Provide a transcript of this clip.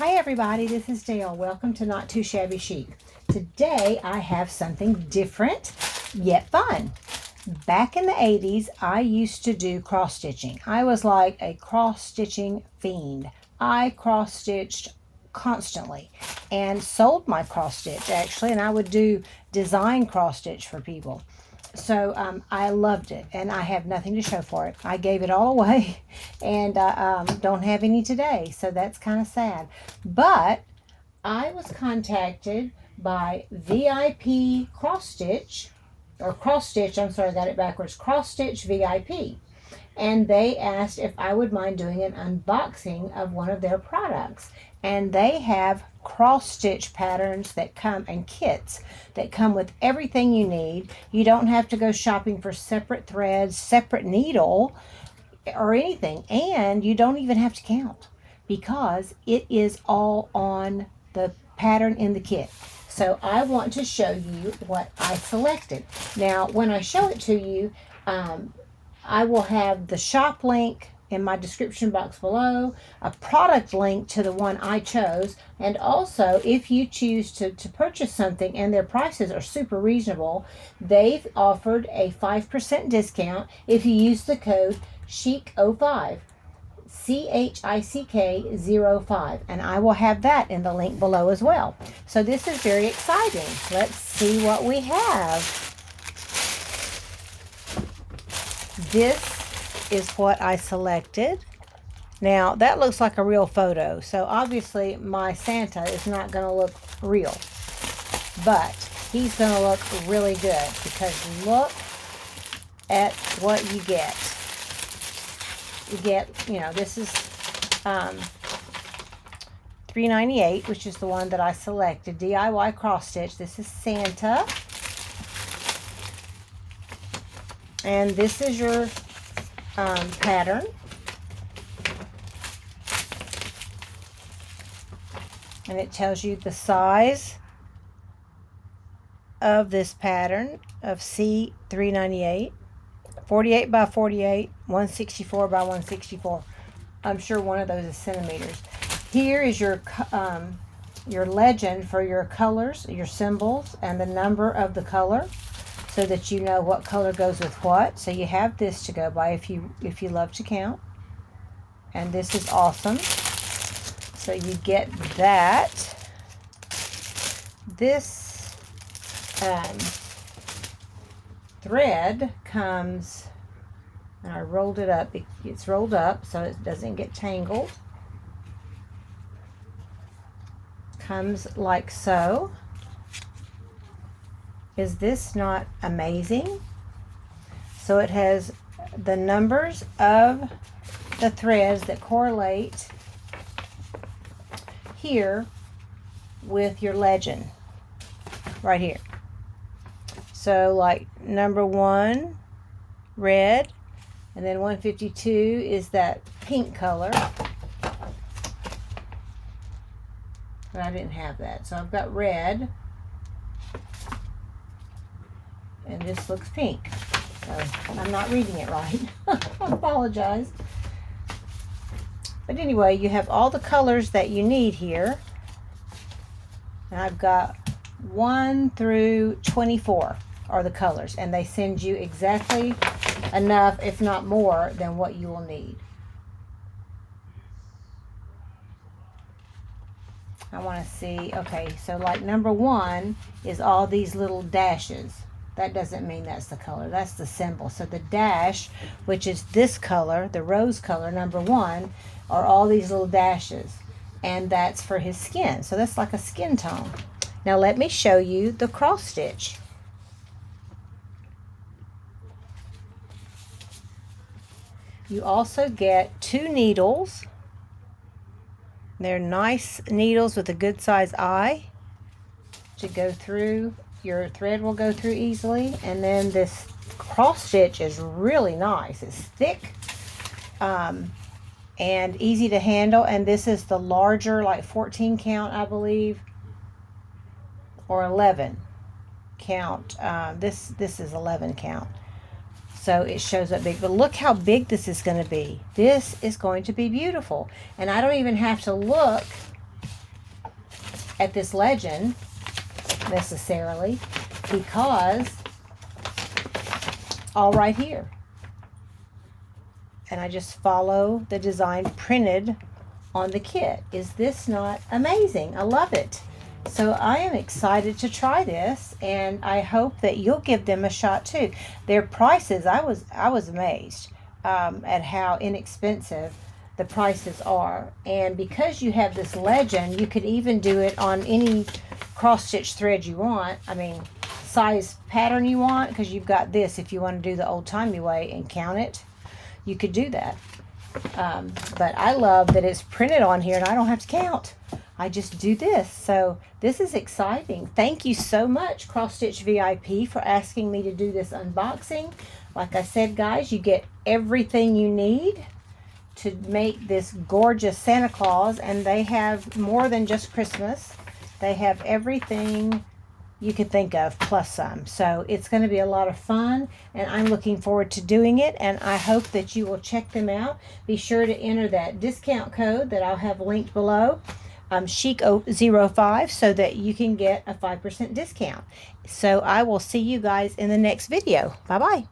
Hi everybody, this is Dale. Welcome to Not Too Shabby Chic. Today I have something different yet fun. Back in the 80s, I used to do cross stitching. I was like a cross stitching fiend. I cross stitched constantly and sold my cross stitch actually, and I would do design cross stitch for people. So I loved it, and I have nothing to show for it. I gave it all away, and don't have any today, so that's kind of sad. But I was contacted by VIP Cross Stitch, or Cross Stitch, I'm sorry, I got it backwards, Cross Stitch VIP. And they asked if I would mind doing an unboxing of one of their products. And they have cross stitch patterns that come, and kits that come with everything you need. You don't have to go shopping for separate threads, separate needle, or anything. And you don't even have to count, because it is all on the pattern in the kit. So I want to show you what I selected. Now, when I show it to you, I will have the shop link in my description box below, a product link to the one I chose, and also if you choose to purchase something and their prices are super reasonable, they've offered a 5% discount if you use the code CHIC05. CHICK05, and I will have that in the link below as well. So this is very exciting. Let's see what we have. This is what I selected. Now that looks like a real photo, so obviously my Santa is not going to look real, but he's going to look really good, because look at what you get. You get, this is $3.98, which is the one that I selected. DIY cross stitch. This is Santa. And this is your pattern. And it tells you the size of this pattern of C398. 48 by 48, 164 by 164. I'm sure one of those is centimeters. Here is your legend for your colors, your symbols, and the number of the color, so that you know what color goes with what. So you have this to go by if you love to count. And this is awesome. So you get that. This thread comes, and I rolled it up. It's rolled up so it doesn't get tangled. Comes like so. Is this not amazing? So it has the numbers of the threads that correlate here with your legend right here. So like number 1, red, and then 152 is that pink color. But I didn't have that. So I've got red, and this looks pink. So I'm not reading it right. I apologize. But anyway, you have all the colors that you need here. And I've got 1 through 24 are the colors, and they send you exactly enough, if not more, than what you will need. I want to see, okay, so like number 1 is all these little dashes. That doesn't mean that's the color, that's the symbol. So the dash, which is this color, the rose color, number 1, are all these little dashes, and that's for his skin. So that's like a skin tone. Now let me show you the cross stitch. You also get 2 needles. They're nice needles with a good size eye to go through. Your thread will go through easily. And then this cross stitch is really nice. It's thick and easy to handle. And this is the larger, like 14 count, I believe, or 11 count. This is 11 count. So it shows up big, but look how big this is going to be. This is going to be beautiful. And I don't even have to look at this legend necessarily, because all right here. And I just follow the design printed on the kit. Is this not amazing? I love it. So I am excited to try this, and I hope that you'll give them a shot too. Their prices, I was amazed at how inexpensive the prices are. And because you have this legend, you could even do it on any cross stitch thread you want. I mean, size pattern you want, because you've got this. If you want to do the old-timey way and count it, you could do that. But I love that it's printed on here and I don't have to count. I just do this. So this is exciting. Thank you so much, Crossstitch VIP, for asking me to do this unboxing. Like I said, guys, you get everything you need to make this gorgeous Santa Claus, and they have more than just Christmas. They have everything you could think of plus some. So it's going to be a lot of fun, and I'm looking forward to doing it, and I hope that you will check them out. Be sure to enter that discount code that I'll have linked below, Chic05, so that you can get a 5% discount. So I will see you guys in the next video. Bye bye.